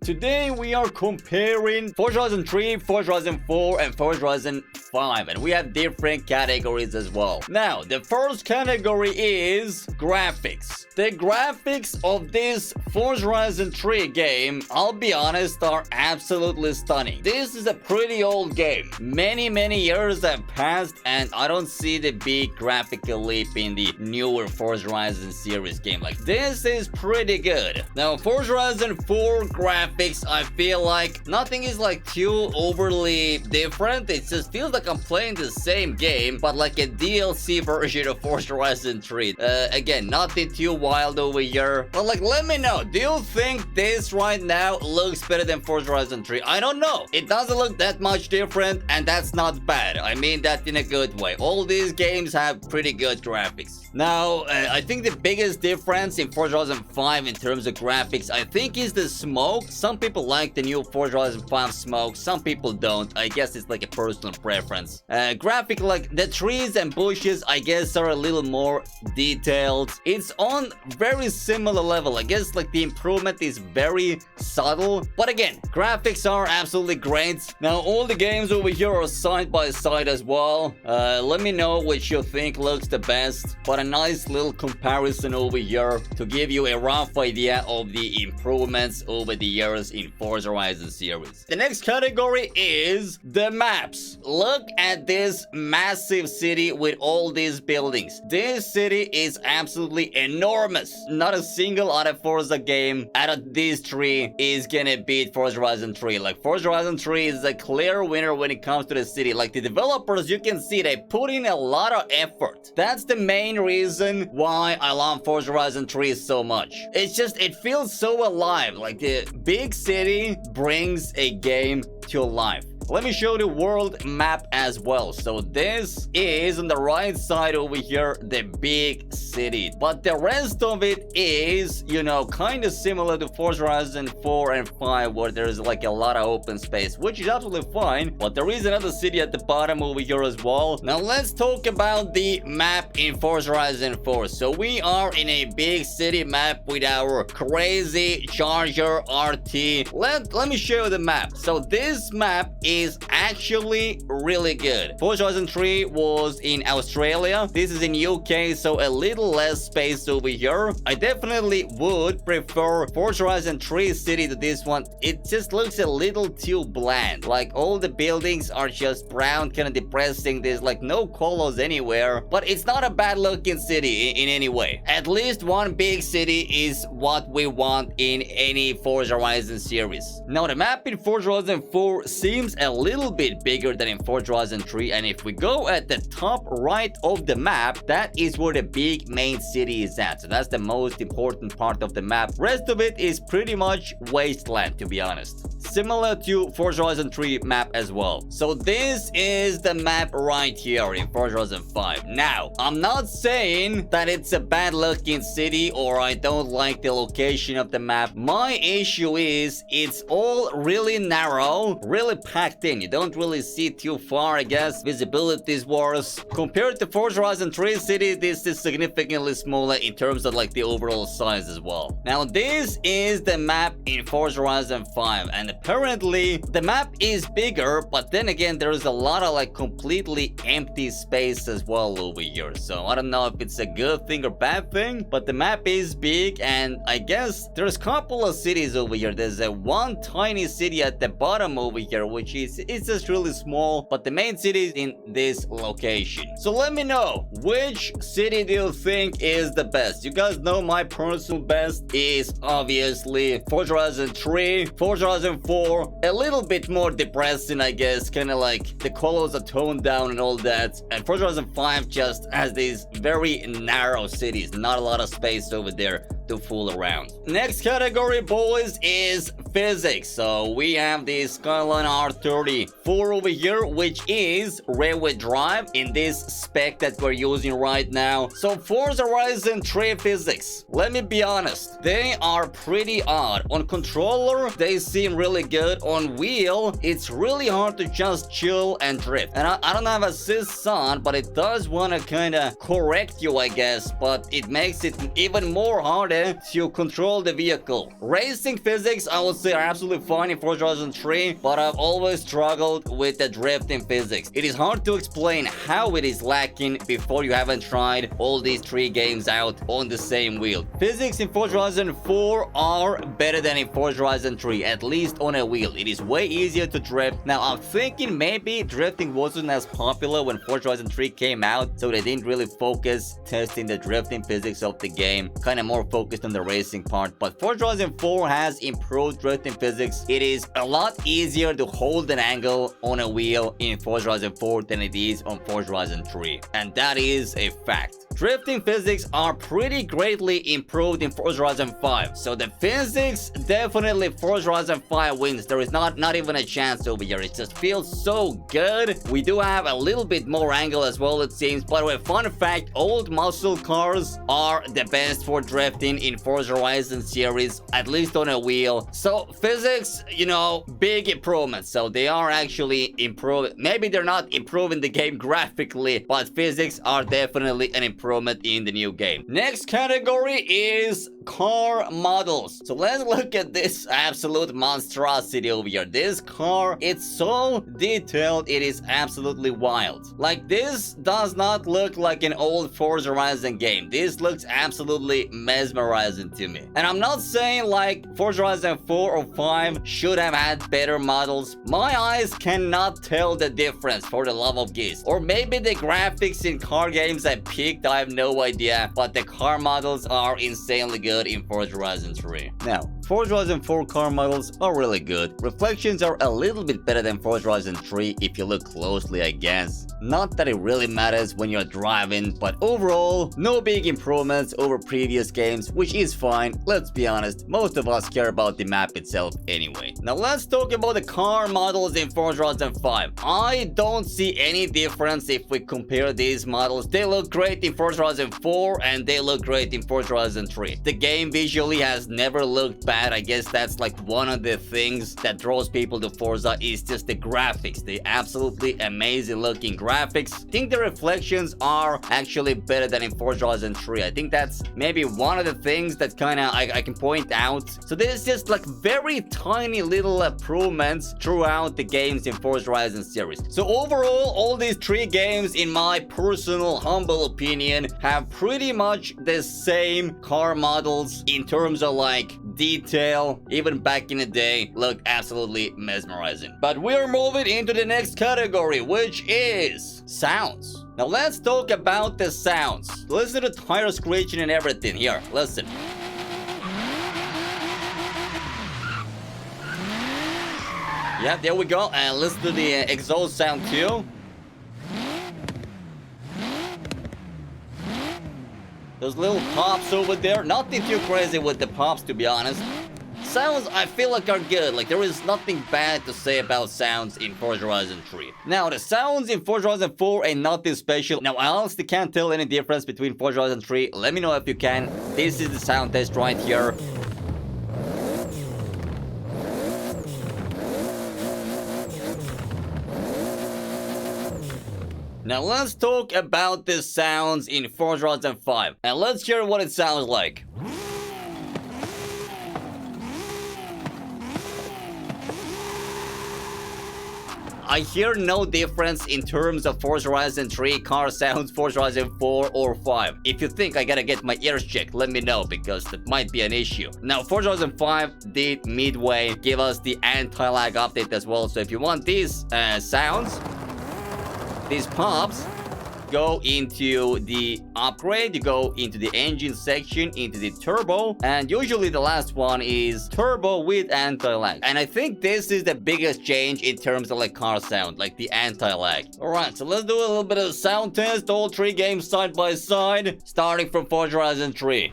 today we are comparing Forza Horizon 3, Forza Horizon 4, and Forza Horizon 5, and we have different categories as well. Now, the first category is graphics. The graphics of this Forza Horizon 3 game, I'll be honest, are absolutely stunning. This is a pretty old game. Many years have passed, and I don't see the big graphical leap in the newer Forza Horizon series game. Like, this is pretty good. Now, Forza Horizon 4 graphics, I feel like nothing is like too overly different. It just feels like I'm playing the same game, but like a DLC version of Forza Horizon 3. Again, nothing too wild over here. But like, let me know, do you think this right now looks better than Forza Horizon 3? I don't know. It doesn't look that much different, and that's not bad. I mean that in a good way. All these games have pretty good graphics. Now, I think the biggest difference in Forza Horizon 5 in terms of graphics, I think, is the smoke. Some people like the new Forza Horizon 5 smoke, some people don't. I guess it's like a personal preference. Graphic, like the trees and bushes, I guess are a little more detailed. It's on very similar level. I guess like the improvement is very subtle, but again, graphics are absolutely great. Now, all the games over here are side by side as well. Let me know which you think looks the best, but a nice little comparison over here to give you a rough idea of the improvements over the years in Forza Horizon series. The next category is the maps. Look at this massive city with all these buildings. This city is absolutely enormous. Not a single other Forza game out of these three is gonna beat Forza Horizon 3. Like, Forza Horizon 3 is a clear winner when it comes to the city. Like, the developers, you can see they put in a lot of effort. That's the main reason why I love Forza Horizon 3 so much. It's just, it feels so alive. Like, the big city brings a game to life. Let me show the world map as well. So this is on the right side over here, the big city. But the rest of it is, you know, kind of similar to Forza Horizon 4 and 5, where there's like a lot of open space, which is absolutely fine. But there is another city at the bottom over here as well. Now let's talk about the map in Forza Horizon 4. So we are in a big city map with our crazy Charger RT. Let me show you the map. So this map is actually really good. Forza Horizon 3 was in Australia. This is in UK, so a little less space over here. I definitely would prefer Forza Horizon 3 city to this one. It just looks a little too bland. Like, all the buildings are just brown, kind of depressing. There's like no colors anywhere, but it's not a bad looking city in any way. At least one big city is what we want in any Forza Horizon series. Now, the map in Forza Horizon 4 seems a little bit bigger than in Forza Horizon 3, and if we go at the top right of the map, that is where the big main city is at. So that's the most important part of the map. Rest of it is pretty much wasteland, to be honest. Similar to Forza Horizon 3 map as well. So this is the map right here in Forza Horizon 5. Now, I'm not saying that it's a bad looking city or I don't like the location of the map. My issue is it's all really narrow, really packed in. You don't really see too far, I guess. Visibility is worse. Compared to Forza Horizon 3 city, this is significantly smaller in terms of like the overall size as well. Now, this is the map in Forza Horizon 5, and apparently the map is bigger, but then again, there's a lot of like completely empty space as well over here. So I don't know if it's a good thing or bad thing, but the map is big, and I guess there's a couple of cities over here. There's a one tiny city at the bottom over here, which is, it's just really small, but the main city is in this location. So let me know, which city do you think is the best? You guys know my personal best is obviously Forza Horizon 3, Forza Horizon 4, a little bit more depressing, I guess, kind of like the colors are toned down and all that, and Forza Horizon 5 just has these very narrow cities, not a lot of space over there to fool around. Next category, boys, is physics. So we have the Skyline R34 over here, which is rear-wheel drive in this spec that we're using right now. So Forza Horizon 3 physics, let me be honest, they are pretty odd. On controller, they seem really good. On wheel, it's really hard to just chill and drift. And I don't have assists on, but it does want to kind of correct you, I guess, but it makes it even more harder better to control the vehicle. Racing physics, I would say, are absolutely fine in Forza Horizon 3, but I've always struggled with the drifting physics. It is hard to explain how it is lacking before you haven't tried all these 3 games out on the same wheel. Physics in Forza Horizon 4 are better than in Forza Horizon 3, at least on a wheel. It is way easier to drift. Now, I'm thinking maybe drifting wasn't as popular when Forza Horizon 3 came out, so they didn't really focus testing the drifting physics of the game, kind of more focused on the racing part. But Forza Horizon 4 has improved drifting physics. It is a lot easier to hold an angle on a wheel in Forza Horizon 4 than it is on Forza Horizon 3, and that is a fact. Drifting physics are pretty greatly improved in Forza Horizon 5, so the physics, definitely Forza Horizon 5 wins. There is not even a chance over here. It just feels so good. We do have a little bit more angle as well, it seems. By the way, fun fact, old muscle cars are the best for drifting in Forza Horizon series, at least on a wheel. So physics, you know, big improvements. So they are actually improving. Maybe they're not improving the game graphically, but physics are definitely an improvement in the new game. Next category is car models. So let's look at this absolute monstrosity over here. This car, it's so detailed, it is absolutely wild. Like, this does not look like an old Forza Horizon game. This looks absolutely mesmerizing to me. And I'm not saying like Forza Horizon 4 or 5 should have had better models. My eyes cannot tell the difference, for the love of geese. Or maybe the graphics in car games have peaked, I have no idea, but the car models are insanely good in Forza Horizon 3. Now, Forza Horizon 4 car models are really good. Reflections are a little bit better than Forza Horizon 3 if you look closely, I guess. Not that it really matters when you're driving, but overall, no big improvements over previous games, which is fine. Let's be honest, most of us care about the map itself anyway. Now let's talk about the car models in Forza Horizon 5. I don't see any difference if we compare these models. They look great in Forza Horizon 4 and they look great in Forza Horizon 3. The game visually has never looked bad. I guess that's like one of the things that draws people to Forza, is just the graphics. The absolutely amazing looking graphics. I think the reflections are actually better than in Forza Horizon 3. I think that's maybe one of the things that kind of I can point out. So there's just like very tiny little improvements throughout the games in Forza Horizon series. So overall, all these 3 games, in my personal humble opinion, have pretty much the same car models in terms of like detail. Even back in the day, look absolutely mesmerizing. But we're moving into the next category, which is sounds. Now let's talk about the sounds. Listen to the tire screeching and everything. Here, listen. Yeah, there we go. And listen to the exhaust sound too. Those little pops over there. Nothing too crazy with the pops, to be honest. Sounds, I feel like, are good. Like, there is nothing bad to say about sounds in Forza Horizon 3. Now, the sounds in Forza Horizon 4 ain't nothing special. Now, I honestly can't tell any difference between Forza Horizon 3. Let me know if you can. This is the sound test right here. Now let's talk about the sounds in Forza Horizon 5. And let's hear what it sounds like. I hear no difference in terms of Forza Horizon 3 car sounds, Forza Horizon 4 or 5. If you think I gotta get my ears checked, let me know, because that might be an issue. Now, Forza Horizon 5 did midway give us the anti-lag update as well. So if you want these sounds, these pops, go into the upgrade, you go into the engine section, into the turbo, and usually the last one is turbo with anti-lag. And I think this is the biggest change in terms of like car sound, like the anti-lag. Alright, so let's do a little bit of sound test, all 3 games side by side, starting from Forza Horizon 3.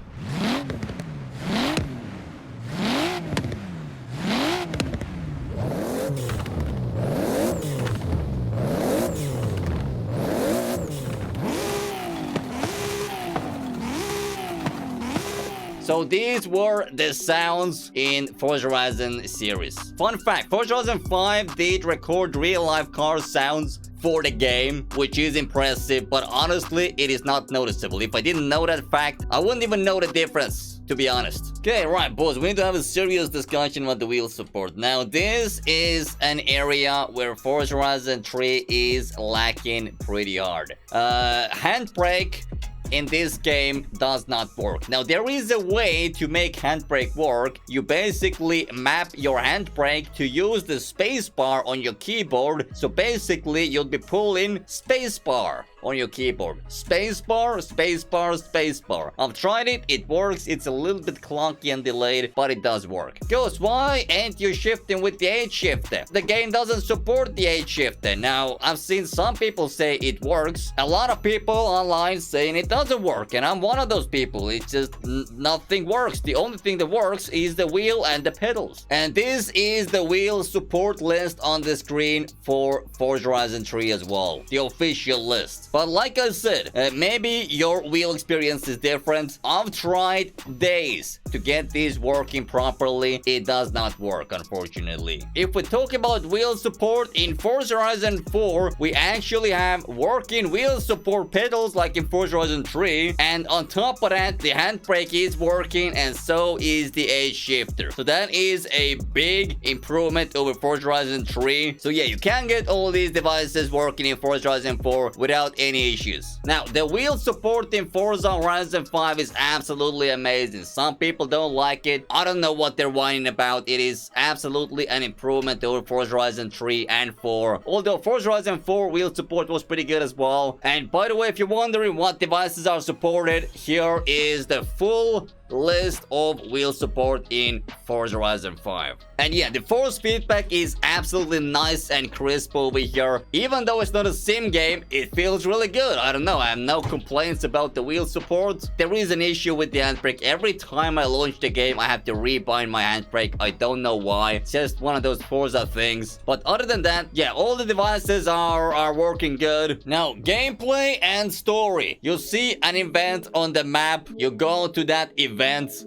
So these were the sounds in Forza Horizon series. Fun fact, Forza Horizon 5 did record real-life car sounds for the game, which is impressive, but honestly, it is not noticeable. If I didn't know that fact, I wouldn't even know the difference. to be honest. Okay, right, boys, we need to have a serious discussion about the wheel support. Now, this is an area where Forza Horizon 3 is lacking pretty hard. Handbrake in this game does not work. Now, there is a way to make handbrake work. You basically map your handbrake to use the spacebar on your keyboard. So basically, you'll be pulling spacebar on your keyboard. Spacebar, spacebar, spacebar. I've tried it. It works. It's a little bit clunky and delayed, but it does work. Ghost, why ain't you shifting with the H shifter? The game doesn't support the H shifter. Now, I've seen some people say it works. A lot of people online saying it doesn't work, and I'm one of those people. It's just nothing works. The only thing that works is the wheel and the pedals. And this is the wheel support list on the screen for Forza Horizon 3 as well. The official list. But like I said, maybe your wheel experience is different. I've tried days to get this working properly. It does not work, unfortunately. If we talk about wheel support in Forza Horizon 4, we actually have working wheel support pedals like in Forza Horizon 3. And on top of that, the handbrake is working, and so is the H shifter. So that is a big improvement over Forza Horizon 3. So yeah, you can get all these devices working in Forza Horizon 4 without any issues. Now, the wheel support in Forza Horizon 5 is absolutely amazing. Some people don't like it. I don't know what they're whining about. It is absolutely an improvement over Forza Horizon 3 and 4. Although Forza Horizon 4 wheel support was pretty good as well. And by the way, if you're wondering what devices are supported, here is the full list of wheel support in Forza Horizon 5. And yeah, the force feedback is absolutely nice and crisp over here. Even though it's not a sim game, it feels really good. I don't know, I have no complaints about the wheel support. There is an issue with the handbrake. Every time I launch the game, I have to rebind my handbrake. I don't know why. It's just one of those Forza things. But other than that, yeah, all the devices are working good. Now, gameplay and story. You see an event on the map. You go to that event.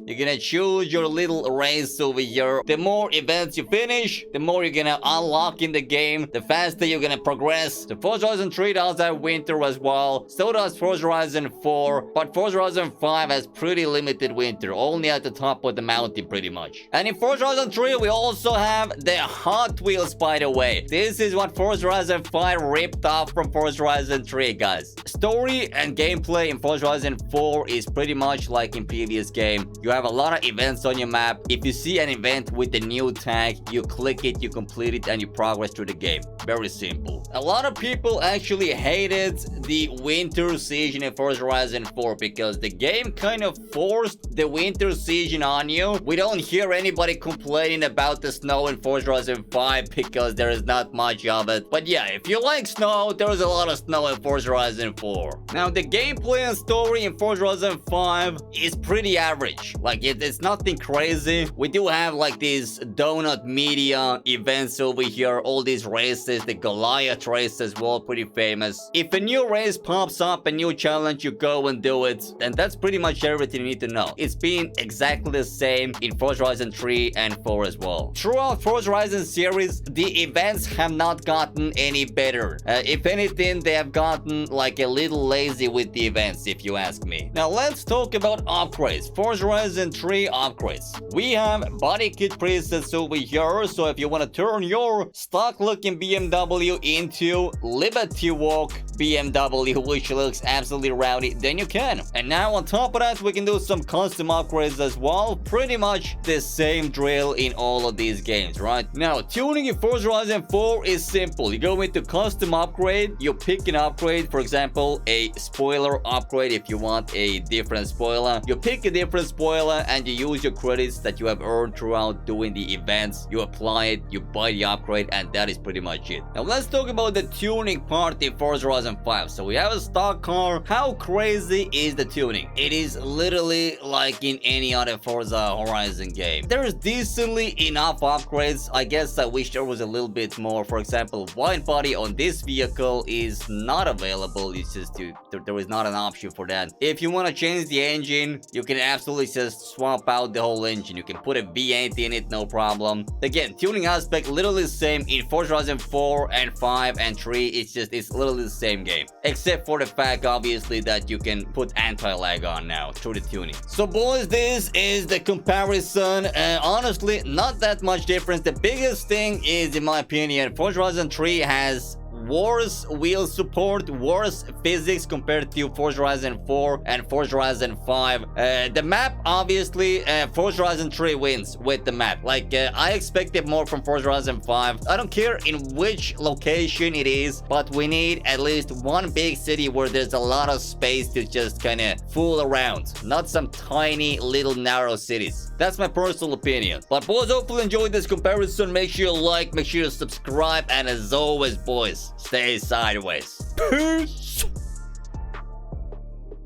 You're gonna choose your little race over here. The more events you finish, the more you're gonna unlock in the game, the faster you're gonna progress. The Forza Horizon 3 does have winter as well. So does Forza Horizon 4. But Forza Horizon 5 has pretty limited winter, only at the top of the mountain pretty much. And in Forza Horizon 3, we also have the Hot Wheels, by the way. This is what Forza Horizon 5 ripped off from Forza Horizon 3, guys. Story and gameplay in Forza Horizon 4 is pretty much like in previous game. You have a lot of events on your map. If you see an event with a new tag, you click it, you complete it, and you progress through the game. Very simple. A lot of people actually hated the winter season in Forza Horizon 4 because the game kind of forced the winter season on you. We don't hear anybody complaining about the snow in Forza Horizon 5 because there is not much of it. But yeah, if you like snow, there is a lot of snow in Forza Horizon 4. Now, the gameplay and story in Forza Horizon 5 is pretty average. Like, it's nothing crazy. We do have like these donut media events over here, all these races, the Goliath race as well, pretty famous. If a new race pops up, a new challenge, you go and do it, and that's pretty much everything you need to know. It's been exactly the same in Forza Horizon 3 and 4 as well. Throughout Forza Horizon series, the events have not gotten any better. If anything, they have gotten like a little lazy with the events, if you ask me. Now, let's talk about upgrades. Forza Horizon 3 upgrades. We have body kit presets over here, so if you want to turn your stock looking BMW into Liberty Walk BMW, which looks absolutely rowdy, then you can. And now on top of that, we can do some custom upgrades as well. Pretty much the same drill in all of these games, right? Now, tuning in Forza Horizon 4 is simple. You go into custom upgrade, you pick an upgrade, for example, a spoiler upgrade if you want a different spoiler. You pick a different spoiler and you use your credits that you have earned throughout doing the events. You apply it, you buy the upgrade, and that is pretty much it. Now let's talk about the tuning part in Forza Horizon 5. So we have a stock car. How crazy is the tuning? It is literally like in any other Forza Horizon game. There's decently enough upgrades. I guess I wish there was a little bit more. For example, wide body on this vehicle is not available. It's just there is not an option for that. If you want to change the engine, you can absolutely just swap out the whole engine. You can put a V8 in it, no problem. Again, tuning aspect literally the same in Forza Horizon 4 4 and 5 and 3, it's literally the same game, except for the fact obviously that you can put anti-lag on now through the tuning. So boys, this is the comparison, and honestly not that much difference. The biggest thing is, in my opinion, Forza Horizon 3 has worse wheel support, worse physics compared to Forza Horizon 4 and Forza Horizon 5. The map, obviously, Forza Horizon 3 wins with the map. Like, I expected more from Forza Horizon 5. I don't care in which location it is, but we need at least one big city where there's a lot of space to just kind of fool around, not some tiny little narrow cities. That's my personal opinion. But boys, hopefully enjoyed this comparison. Make sure you like, make sure you subscribe, and as always boys, stay sideways. Peace.